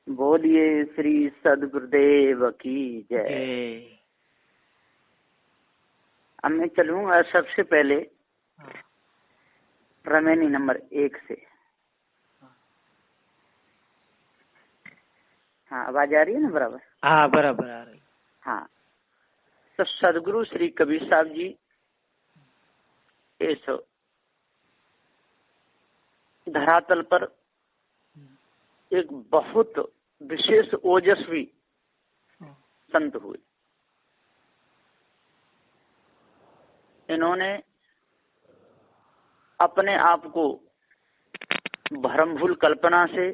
बोलिए श्री सदगुरुदेव की जय। अब मैं चलूंगा सबसे पहले रमेनी नंबर 1 से। हाँ, आवाज आ रही है ना बराबर? हाँ, बराबर आ रही। हाँ, तो सदगुरु श्री कबीर साहब जी इस धरातल पर एक बहुत विशेष ओजस्वी संत हुए। इन्होंने अपने आप को भ्रमभूल कल्पना से,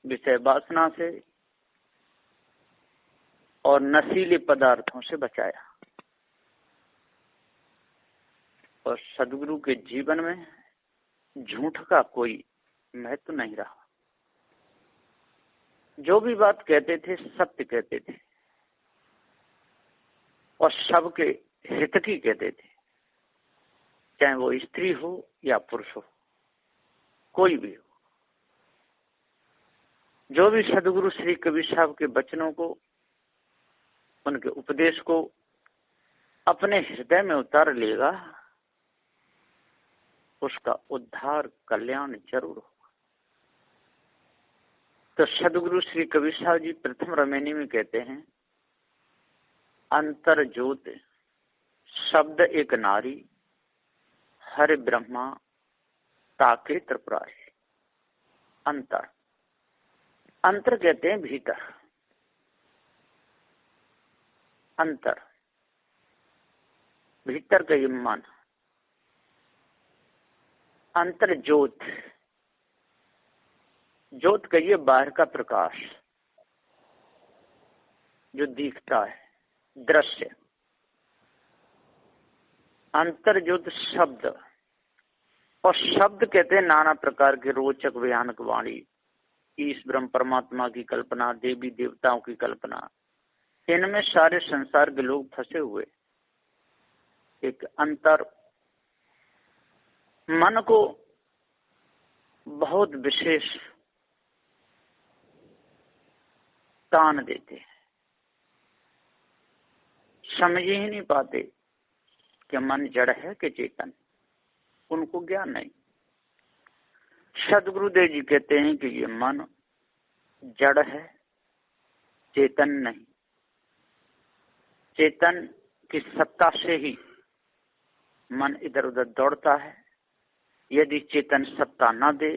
विषय वासना से और नशीले पदार्थों से बचाया और सदगुरु के जीवन में झूठ का कोई महत्व नहीं रहा। जो भी बात कहते थे सत्य कहते थे और सबके हित की कहते थे, चाहे वो स्त्री हो या पुरुष हो, कोई भी हो। जो भी सदगुरु श्री कबीर साहब के वचनों को, उनके उपदेश को अपने हृदय में उतार लेगा, उसका उद्धार कल्याण जरूर होगा। तो सदगुरु श्री कबीर साहब जी प्रथम रमेनी में कहते हैं, अंतर ज्योत शब्द एक नारी, हरि ब्रह्मा ताके त्रिपुरारी। अंतर, अंतर कहते हैं भीतर। अंतर, भीतर का ये मन। अंतर ज्योत, ज्योत कहिए बाहर का प्रकाश जो दिखता है, दृश्य। अंतर ज्योत शब्द, और शब्द कहते हैं नाना प्रकार के रोचक भयानक वाणी, ईश ब्रह्म परमात्मा की कल्पना, देवी देवताओं की कल्पना, इनमें सारे संसार के लोग फंसे हुए। एक अंतर मन को बहुत विशेष तान देते हैं, समझ ही नहीं पाते कि मन जड़ है कि चेतन, उनको ज्ञान नहीं। सदगुरुदेव जी कहते हैं कि ये मन जड़ है, चेतन नहीं। चेतन की सत्ता से ही मन इधर उधर दौड़ता है। यदि चेतन सत्ता न दे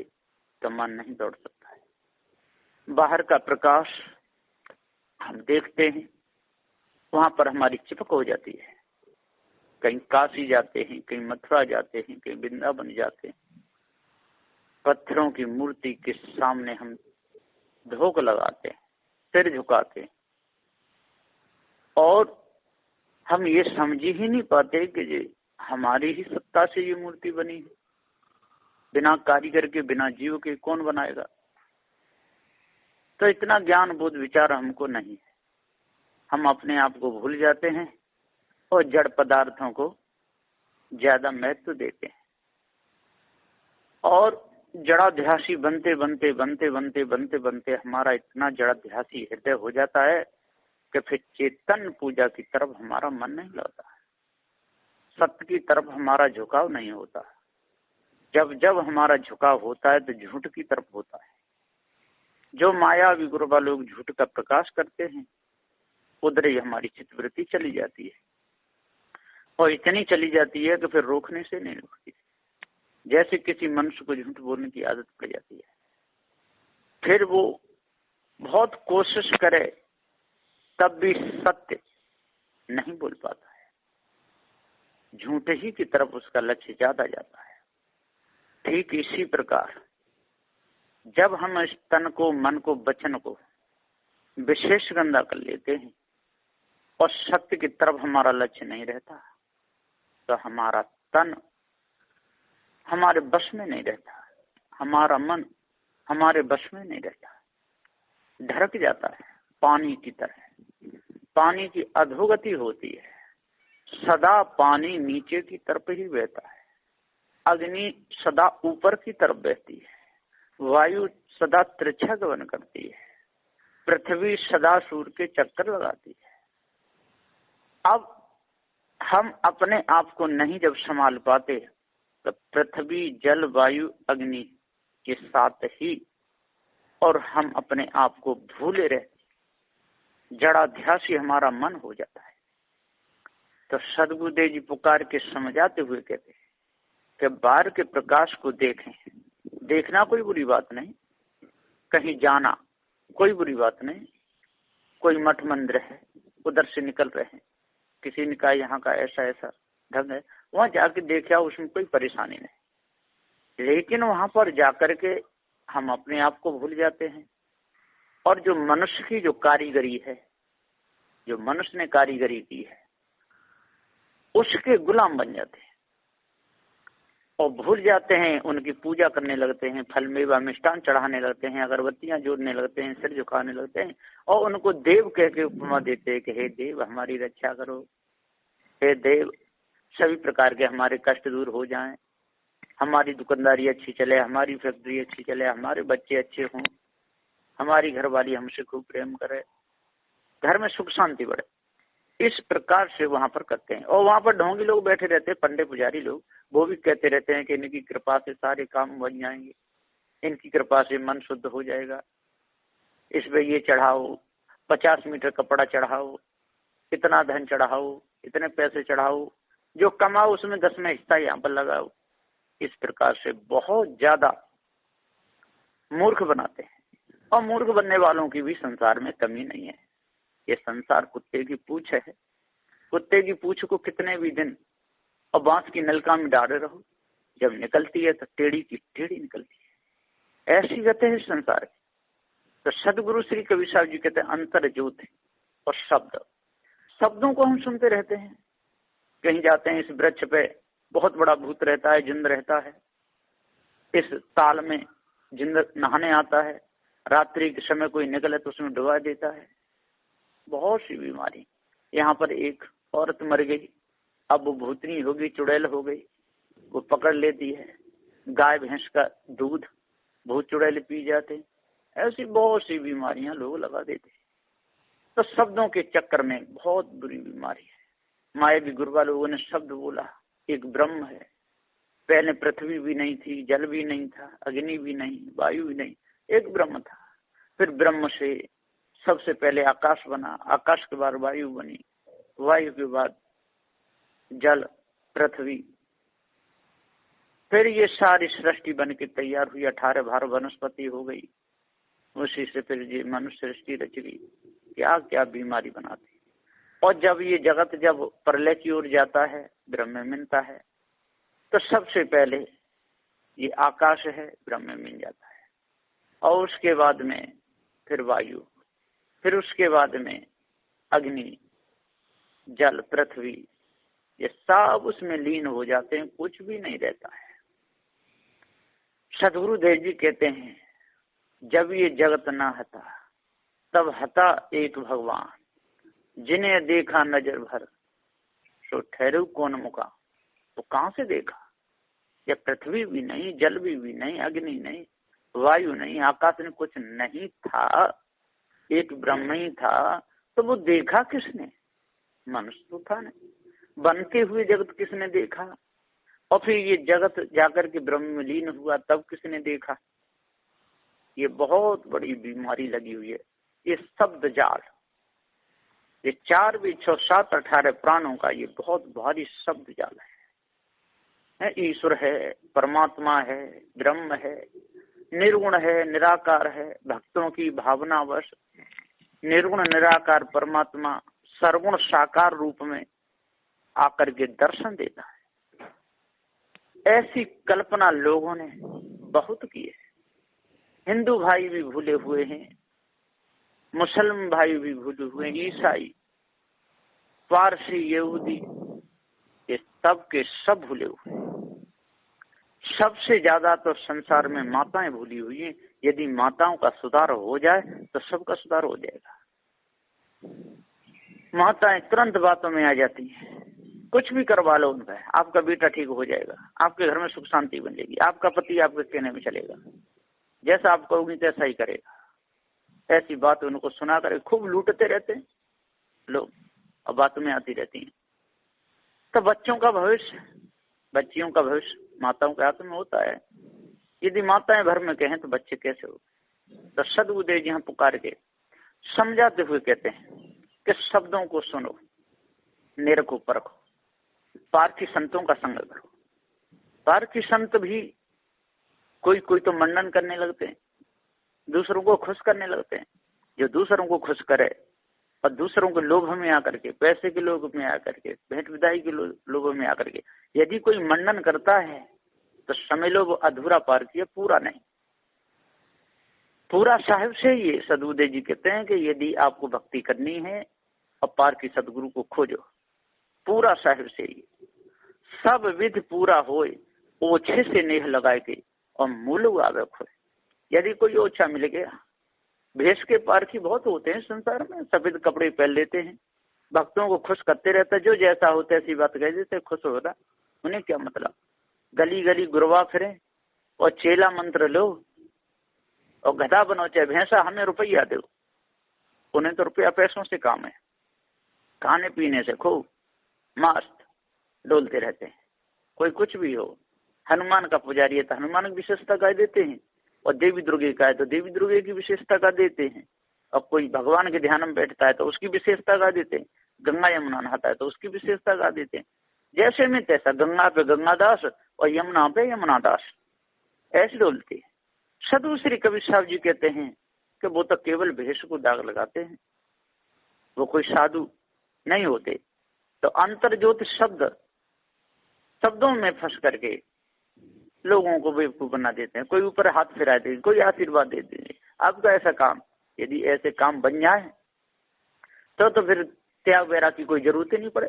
तो मन नहीं दौड़ सकता है। बाहर का प्रकाश हम देखते हैं, वहां पर हमारी चिपक हो जाती है। कहीं काशी जाते हैं, कहीं मथुरा जाते हैं, कहीं वृंदावन जाते हैं, पत्थरों की मूर्ति के सामने हम धोख लगाते हैं, सिर झुकाते हैं और हम ये समझ ही नहीं पाते कि ये हमारी ही सत्ता से ये मूर्ति बनी है। बिना कारीगर के, बिना जीव के कौन बनाएगा? तो इतना ज्ञान बोध विचार हमको नहीं है। हम अपने आप को भूल जाते हैं और जड़ पदार्थों को ज्यादा महत्व देते हैं और जड़ाध्यासी बनते बनते बनते बनते बनते बनते हमारा इतना जड़ाध्यासी हृदय हो जाता है कि फिर चेतन पूजा की तरफ हमारा मन नहीं लगता, सत्य की तरफ हमारा झुकाव नहीं होता। जब जब हमारा झुकाव होता है तो झूठ की तरफ होता है। जो मायावी गुरुबा लोग झूठ का प्रकाश करते हैं, उधर ही हमारी चित्तवृत्ति चली जाती है और इतनी चली जाती है कि फिर रोकने से नहीं रुकती। जैसे किसी मनुष्य को झूठ बोलने की आदत पड़ जाती है, फिर वो बहुत कोशिश करे तब भी सत्य नहीं बोल पाता है। झूठ ही की तरफ उसका लक्ष्य ज्यादा जाता है। ठीक इसी प्रकार जब हम इस तन को, मन को, वचन को विशेष गंदा कर लेते हैं और सत्य की तरफ हमारा लक्ष्य नहीं रहता, तो हमारा तन हमारे बस में नहीं रहता, हमारा मन हमारे बस में नहीं रहता, ढरक जाता है पानी की तरह। पानी की अधोगति होती है, सदा पानी नीचे की तरफ ही बहता है, अग्नि सदा ऊपर की तरफ बहती है, वायु सदा तिरछा गमन करती है, पृथ्वी सदा सूर्य के चक्कर लगाती है। अब हम अपने आप को नहीं जब संभाल पाते तो पृथ्वी, जल, वायु, अग्नि के साथ ही और हम अपने आप को भूले रहते, जड़ाध्यासी हमारा मन हो जाता है। तो सदगुरुदेव जी पुकार के समझाते हुए कहते हैं कि बाहर के प्रकाश को देखें। देखना कोई बुरी बात नहीं, कहीं जाना कोई बुरी बात नहीं। कोई मठ मंदिर है, उधर से निकल रहे हैं, किसी ने कहा यहाँ का ऐसा ऐसा ढंग है, वहां जाके देखा, उसमें कोई परेशानी नहीं। लेकिन वहां पर जाकर के हम अपने आप को भूल जाते हैं और जो मनुष्य की जो कारीगरी है, जो मनुष्य ने कारीगरी की है, उसके गुलाम बन जाते हैं और भूल जाते हैं, उनकी पूजा करने लगते हैं, फल मेवा मिष्ठान चढ़ाने लगते हैं, अगरबत्तियां जोड़ने लगते हैं, सिर झुकाने लगते हैं और उनको देव कह के उपमा देते हैं कि हे देव हमारी रक्षा करो, हे देव सभी प्रकार के हमारे कष्ट दूर हो जाएं, हमारी दुकानदारी अच्छी चले, हमारी फैक्ट्री अच्छी चले, हमारे बच्चे अच्छे हों, हमारी घरवाली हमसे खूब प्रेम करे, घर में सुख शांति बढ़े। इस प्रकार से वहां पर करते हैं। और वहां पर ढोंगी लोग बैठे रहते हैं, पंडे पुजारी लोग, वो भी कहते रहते हैं कि इनकी कृपा से सारे काम बन जाएंगे, इनकी कृपा से मन शुद्ध हो जाएगा, इस पे ये चढ़ाओ, 50 मीटर कपड़ा चढ़ाओ, इतना धन चढ़ाओ, इतने पैसे चढ़ाओ, जो कमाओ उसमें 10 में हिस्सा यहाँ पर लगाओ। इस प्रकार से बहुत ज्यादा मूर्ख बनाते हैं और मूर्ख बनने वालों की भी संसार में कमी नहीं है। ये संसार कुत्ते की पूंछ है, कुत्ते की पूंछ को कितने भी दिन और बांस की नलका में डाले रहो, जब निकलती है तो टेढ़ी की टेढ़ी निकलती है। ऐसी गति है संसार की। तो सदगुरु श्री कबीर साहब जी कहते हैं अंतर ज्योति और शब्द, शब्दों को हम सुनते रहते हैं। कहीं जाते हैं, इस वृक्ष पे बहुत बड़ा भूत रहता है, जिंद रहता है, इस ताल में जिंद नहाने आता है, रात्रि के समय कोई निकले तो उसमें डुबा देता है। बहुत सी बीमारी। यहाँ पर एक औरत मर गई, अब वो भूतनी हो गई, चुड़ैल हो गई, वो पकड़ लेती है, गाय भैंस का दूध भूत चुड़ैल पी जाते। ऐसी बहुत सी बीमारियां लोग लगा देते। तो शब्दों के चक्कर में बहुत बुरी बीमारी है। मायावी गुरुवा लोगों ने शब्द बोला, एक ब्रह्म है, पहले पृथ्वी भी नहीं थी, जल भी नहीं था, अग्नि भी नहीं, वायु भी नहीं, एक ब्रह्म था। फिर ब्रह्म से सबसे पहले आकाश बना, आकाश के बाद वायु बनी, वायु के बाद जल, पृथ्वी, फिर ये सारी सृष्टि बन के तैयार हुई, 18 भार वनस्पति हो गई, उसी से फिर ये मनुष्य सृष्टि रच गई। क्या क्या बीमारी बनाती। और जब ये जगत जब प्रलय की ओर जाता है, ब्रह्म में मिलता है, तो सबसे पहले ये आकाश है, ब्रह्म में मिल जाता है, और उसके बाद में फिर वायु, फिर उसके बाद में अग्नि, जल, पृथ्वी, ये सब उसमें लीन हो जाते हैं, कुछ भी नहीं रहता है। सदगुरुदेव जी कहते हैं जब ये जगत ना हता तब हता एक भगवान, जिन्हें देखा नजर भर सो ठहरू कौन मुका। तो कहां से देखा? ये पृथ्वी भी नहीं, जल भी नहीं, अग्नि नहीं, वायु नहीं, आकाश में कुछ नहीं था, एक ब्रह्म ही था। तो वो देखा किसने? मनुष्य तो था नहीं। बनते हुए जगत किसने देखा? और फिर ये जगत जाकर के ब्रह्म में लीन हुआ तब किसने देखा? ये बहुत बड़ी बीमारी लगी हुई है, ये शब्द जाल। ये 4 भी 6 7 18 प्राणों का ये बहुत भारी शब्द जाल है। ईश्वर है, परमात्मा है, ब्रह्म है, निर्गुण है, निराकार है, भक्तों की भावनावश निर्गुण निराकार परमात्मा सर्वगुण साकार रूप में आकर के दर्शन देता है। ऐसी कल्पना लोगों ने बहुत की है। हिंदू भाई भी भूले हुए हैं, मुसलमान भाई भी भूले हुए, ईसाई, पारसी, यहूदी, ये सब के सब भूले हुए। सबसे ज्यादा तो संसार में माताएं भूली हुई हैं। यदि माताओं का सुधार हो जाए तो सबका सुधार हो जाएगा। माताएं तुरंत बातों में आ जाती हैं, कुछ भी करवा लो उनका, आपका बेटा ठीक हो जाएगा, आपके घर में सुख शांति बन जाएगी, आपका पति आपके कहने में चलेगा, जैसा आप कहोगी तैसा ही करेगा। ऐसी बात उनको सुना कर खूब लूटते रहते हैं लोग, और बातों में आती रहती हैं। तो बच्चों का भविष्य, बच्चियों का भविष्य माताओं के हाथ में होता है। यदि माताएं भर में कहें तो बच्चे कैसे हो। तो सदगुरुदेव जी यहाँ पुकार के समझाते हुए कहते हैं कि शब्दों को सुनो, निरखो परखो, पार्थी संतों का संग करो। पार्थी संत भी कोई कोई तो मंडन करने लगते हैं, दूसरों को खुश करने लगते हैं। जो दूसरों को खुश करे और दूसरों के लोभ में आकर के, पैसे के लोभ में आकर के, भेंट विदाई के लोभ में आकर के यदि कोई मंडन करता है तो समझ लो वो अधूरा पार्थी है, पूरा नहीं। पूरा साहिब से ये सदगुरुदेव जी कहते हैं कि यदि आपको भक्ति करनी है और पार्थी सदगुरु को खोजो, पूरा साहिब से ही सब विध पूरा होए, ओछे से नेह लगाए के और मूल आवे खोए। यदि कोई ओछा मिल गया, भेष के पारखी बहुत होते हैं संसार में, सफेद कपड़े पहन लेते हैं, भक्तों को खुश करते रहता, जो जैसा होता है ऐसी बात कह देते, खुश हो रहा। उन्हें क्या मतलब, गली गली गुरवा फिरे और चेला मंत्र लो और गधा बनो चाहे भैंसा, हमें रुपया दो। उन्हें तो रुपया पैसों से काम है, खाने पीने से खूब मस्त डोलते रहते हैं। कोई कुछ भी हो, हनुमान का पुजारी है तो हनुमान की विशेषता गा देते हैं, और देवी दुर्गे का है तो देवी दुर्गे की विशेषता गा देते हैं, और कोई भगवान के ध्यान में बैठता है तो उसकी विशेषता गा देते हैं, गंगा यमुना नहाता है तो उसकी विशेषता गा देते हैं। जैसे में तैसा, गंगा पे गंगादास और यमुना पे यमुना दास, ऐसे डोलते हैं। सदगुरु श्री कबीर साहब जी कहते हैं कि वो तो केवल भेष को दाग लगाते हैं, वो कोई साधु नहीं होते। तो अंतर ज्योति शब्दों में फंस करके लोगों को बेवकूफ बना देते हैं। कोई ऊपर हाथ फिरा देंगे, कोई आशीर्वाद दे देंगे। आपका ऐसा काम, यदि ऐसे काम बन जाए तो फिर त्याग वैराग की कोई जरूरत ही नहीं पड़े।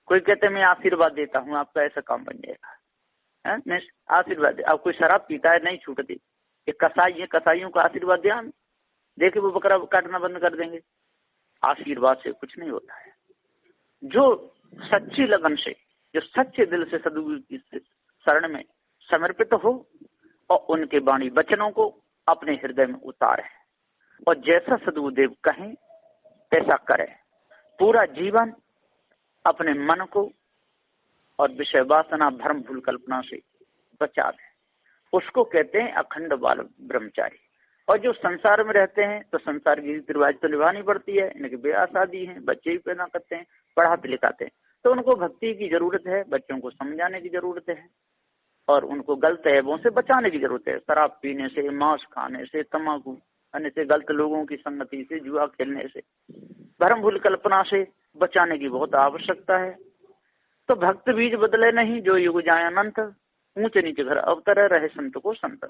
कोई कहते मैं आशीर्वाद देता हूँ, आपका ऐसा काम बन जाएगा। मैं आशीर्वाद, आप कोई शराब पीता है नहीं छूटती, ये कसाई है, कसाईयों का आशीर्वाद ध्यान देखे वो बकरा काटना बंद कर देंगे। आशीर्वाद से कुछ नहीं होता है। जो सच्ची लगन से, जो सच्चे दिल से सदगुरु की शरण में समर्पित हो और उनके वाणी वचनों को अपने हृदय में उतारे और जैसा सदगुरुदेव कहें ऐसा करे, पूरा जीवन अपने मन को और विषय वासना भ्रम भूल कल्पना से बचा दे, उसको कहते हैं अखंड बाल ब्रह्मचारी। और जो संसार में रहते हैं तो संसार की रीति रिवाज तो निभानी पड़ती है, इनकी ब्याह शादी है, बच्चे भी पैदा करते हैं, पढ़ाते लिखाते हैं, तो उनको भक्ति की जरूरत है, बच्चों को समझाने की जरूरत है और उनको गलत ऐबों से बचाने की जरूरत है। शराब पीने से, मांस खाने से, तम्बाकू खाने से, गलत लोगों की संगति से, जुआ खेलने से, भ्रम भूल कल्पना से बचाने की बहुत आवश्यकता है। तो भक्त बीज बदले नहीं, जो युग जाए अनंत, ऊंचे नीचे घर अवतर रहे संत को संत।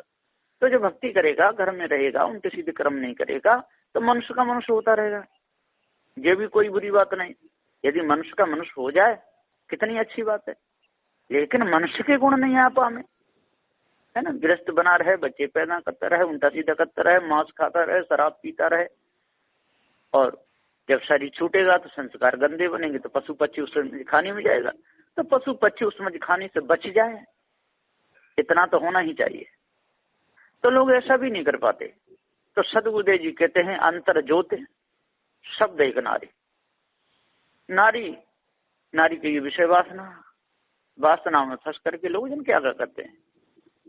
तो जो भक्ति करेगा, घर में रहेगा, उनके सीधे कर्म नहीं करेगा तो मनुष्य का मनुष्य होता रहेगा। ये भी कोई बुरी बात नहीं, यदि मनुष्य का मनुष्य हो जाए कितनी अच्छी बात है। लेकिन मनुष्य के गुण नहीं आ पा में, है ना, गृहस्थ बना रहे, बच्चे पैदा करता रहे, उल्टा सीधा करता रहे, मांस खाता रहे, शराब पीता रहे, और जब शरीर छूटेगा तो संस्कार गंदे बनेंगे तो पशु पक्षी उसमें खाने में जाएगा, तो पशु पक्षी उसमें खाने से बच जाए, इतना तो होना ही चाहिए। तो लोग ऐसा भी नहीं कर पाते। तो सदगुरुदेव जी कहते हैं अंतर ज्योति शब्द एक नारी। नारी नारी के ये विषय वासना में फंस करके लोग जन क्या करते हैं,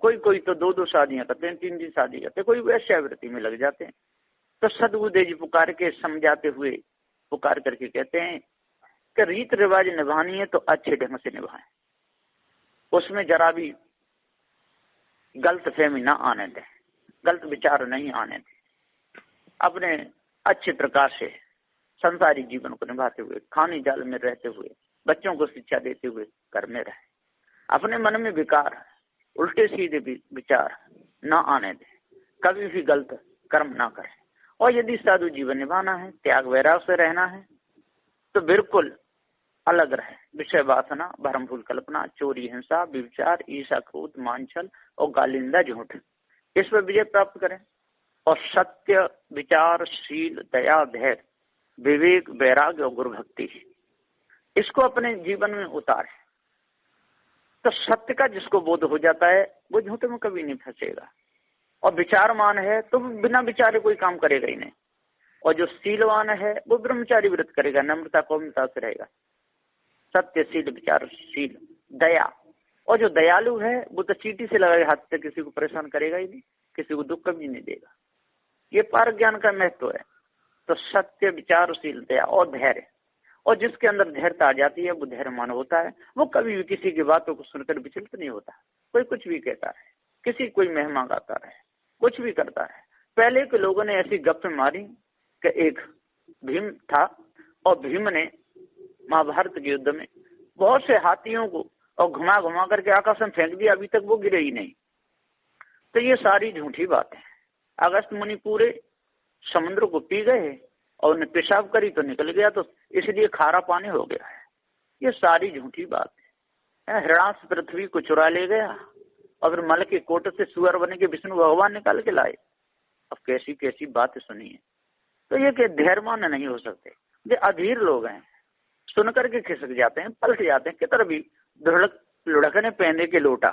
कोई तो दो शादियां करते हैं, तीन शादी करते हैं, कोई वैश्यावृत्ति में लग जाते हैं। तो सदगुरुदेव जी पुकार के समझाते हुए पुकार करके कहते हैं कि रीत रिवाज निभानी है तो अच्छे ढंग से निभाएं, उसमें जरा भी गलत फहमी ना आने दें, गलत विचार नहीं आने दें, अपने अच्छे प्रकार से संसारी जीवन को निभाते हुए, खाने जाल में रहते हुए, बच्चों को शिक्षा देते हुए घर में रहे, अपने मन में विकार, उल्टे सीधे विचार ना आने दें, कभी भी गलत कर्म ना करें। और यदि साधु जीवन निभाना है, त्याग वैराग से रहना है, तो बिल्कुल अलग रहे। विषय वासना, भ्रम भूल कल्पना, चोरी, हिंसा, व्यभिचार, ईर्ष्या, क्रोध, मानछल और गालिंदा, झूठ, इस पर विजय प्राप्त करें। और सत्य, विचार, शील, दया, धैर्य, विवेक, वैराग्य और गुरु भक्ति, इसको अपने जीवन में उतारे। तो सत्य का जिसको बोध हो जाता है वो झूठ में कभी नहीं फंसेगा। और विचारमान है तो बिना विचारे कोई काम करेगा ही नहीं। और जो शीलवान है वो ब्रह्मचारी व्रत करेगा, नम्रता कौमता से रहेगा, सत्यशील विचारशील दया। और जो दयालु है वो तो चींटी से लगाए हाथ से किसी को परेशान करेगा ही नहीं, किसी को दुख कभी नहीं देगा। ये पार ज्ञान का महत्व है। तो सत्य विचारशील दया और धैर्य, और जिसके अंदर धैर्यता आ जाती है वो धैर्यमान होता है। वो कभी भी किसी की बातों को सुनकर विचलित नहीं होता। कोई कुछ भी कहता है, किसी कोई महिमा गाता रहे, कुछ भी करता है। पहले के लोगों ने ऐसी गप्पे मारी कि एक भीम था और भीम ने महाभारत के युद्ध में बहुत से हाथियों को और घुमा घुमा करके आकाश में फेंक दिया, अभी तक वो गिरे ही नहीं। तो ये सारी झूठी बात है। अगस्त मुनि पूरे समुद्र को पी गए और उन्हें पेशाब करी तो निकल गया, तो इसलिए खारा पानी हो गया है। ये सारी झूठी बात है। हिरणाक्ष पृथ्वी को चुरा ले गया और फिर मल के कोट से सुअर बने के विष्णु भगवान निकाल के लाए। अब कैसी कैसी बात सुनिए। तो ये कि धैर्यमान नहीं हो सकते, ये अधीर लोग हैं, सुन करके खिसक जाते हैं, पलट जाते हैं। किधर भी लुढ़कने पहने के लोटा,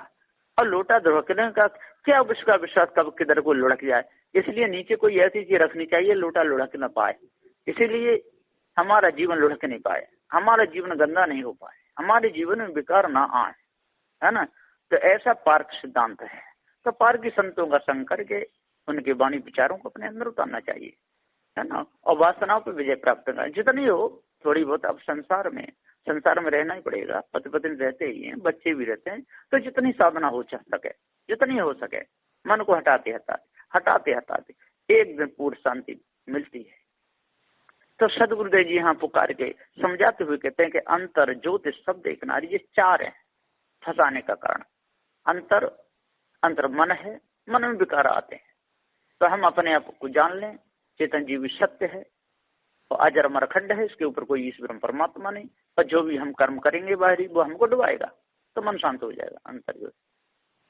और लोटा धुड़कने का क्या उसका विश्वास कब किधर को लुढ़क जाए। इसलिए नीचे कोई ऐसी चीज रखनी चाहिए लोटा लुढ़क न पाए, इसीलिए हमारा जीवन लुढ़क नहीं पाए, हमारा जीवन गंदा नहीं हो पाए, हमारे जीवन में विकार ना आए, है ना। तो ऐसा पार्क सिद्धांत है। तो पार्क संतों का संग करके उनके वाणी विचारों को अपने अंदर उतारना चाहिए, है ना। और वासनाओं पर विजय प्राप्त करना जितनी हो थोड़ी बहुत। अब संसार में रहना ही पड़ेगा, पति पत्नी रहते ही हैं, बच्चे भी रहते हैं। तो जितनी साधना हो सके, जितनी हो सके, मन को हटाते हटाते एक दिन पूर्ण शांति मिलती है। तो सदगुरुदेव जी यहाँ पुकार के समझाते हुए कहते हैं कि अंतर ज्योति शब्द एक नारी, ये चार है फंसाने का कारण। अंतर मन है, मन में विकार आते हैं। तो हम अपने आप को जान लें, चेतन जीवी सत्य है और अजर अमर अखंड है, इसके ऊपर कोई ईश्वर परमात्मा नहीं। और जो भी हम कर्म करेंगे बाहरी वो हमको डुबाएगा, तो मन शांत हो जाएगा। अंतर ज्योति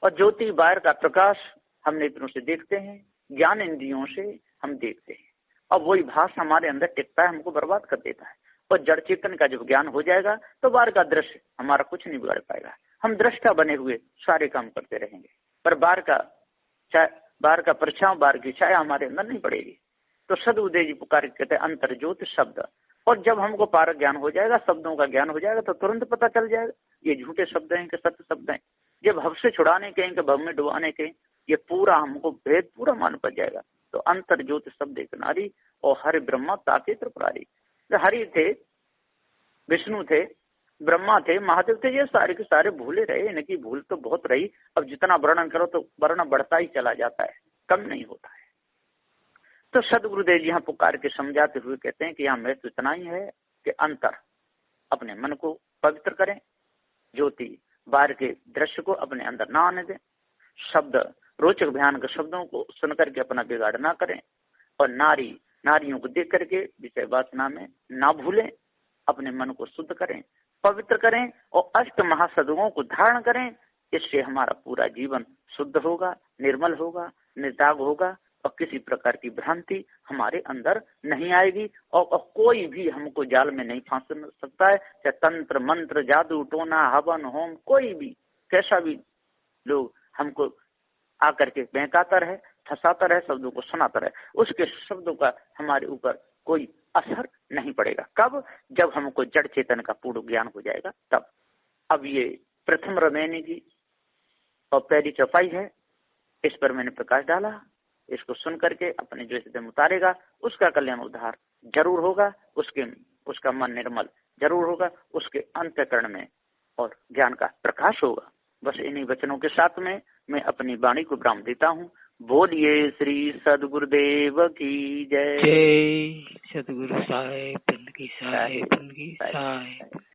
और ज्योति बाहर का प्रकाश हम नेत्रों से देखते हैं, ज्ञान इंद्रियों से हम देखते हैं, और वही भास हमारे अंदर टिकता है, हमको बर्बाद कर देता है। और जड़ चेतन का जब ज्ञान हो जाएगा तो बाहर का दृश्य हमारा कुछ नहीं बिगाड़ पाएगा। हम दृष्टा बने हुए सारे काम करते रहेंगे, पर बाहर का परछाई, बाहर की छाया हमारे अंदर नहीं पड़ेगी। तो सदगुरुदेव जी पुकार कहते हैं अंतर ज्योति शब्द। और जब हमको पारक ज्ञान हो जाएगा, शब्दों का ज्ञान हो जाएगा, तो तुरंत पता चल जाएगा ये झूठे शब्द हैं कि सत्य शब्द हैं, ये भव से छुड़ाने के कि भव में डुबाने के, ये पूरा हमको भेद पूरा मालूम पड़ जाएगा। तो अंतर ज्योति शब्द एक नारी और हरि ब्रह्मा ताके त्रिपुरारी। हरि थे, विष्णु थे, ब्रह्मा थे, महादेव थे, ये सारे के सारे भूले रहे। इनकी भूल तो बहुत रही। अब जितना वर्णन करो तो वर्णन बढ़ता ही चला जाता है, कम नहीं होता है। तो सदगुरुदेव जी यहाँ पुकार के समझाते हुए कहते हैं कि यहाँ महत्व इतना ही है कि अंतर अपने मन को पवित्र करें, ज्योति बाहर के दृश्य को अपने अंदर ना आने दें, शब्द रोचक भयानक शब्दों को सुनकर के अपना बिगाड़ ना करें, और नारियों को देख करके विषय वासना में ना भूलें, अपने मन को शुद्ध करें, पवित्र करें और अष्ट महासदगुणों को धारण करें। इससे हमारा पूरा जीवन शुद्ध होगा, निर्मल होगा, निर्दाग होगा, और किसी प्रकार की भ्रांति हमारे अंदर नहीं आएगी। और कोई भी हमको जाल में नहीं फांस सकता है, चाहे तंत्र मंत्र जादू टोना हवन होम, कोई भी कैसा भी लोग हमको आकर के बहकाता रहे, फंसाता रहे, शब्दों को सुनाता रहे, उसके शब्दों का हमारे ऊपर कोई असर नहीं पड़ेगा। कब? जब हमको जड़ चेतन का पूर्ण ज्ञान हो जाएगा तब। अब ये प्रथम रमैनी की और पहली चौपाई है, इस पर मैंने प्रकाश डाला। इसको सुन करके अपने जो हृदय उतारेगा उसका कल्याण उद्धार जरूर होगा, उसका मन निर्मल जरूर होगा, उसके अंतःकरण में और ज्ञान का प्रकाश होगा। बस इन्हीं वचनों के साथ में मैं अपनी वाणी को विराम देता हूँ। बोलिए श्री सदगुरुदेव की जय। जय सदगुरु साहिब की साहिब की साहिब।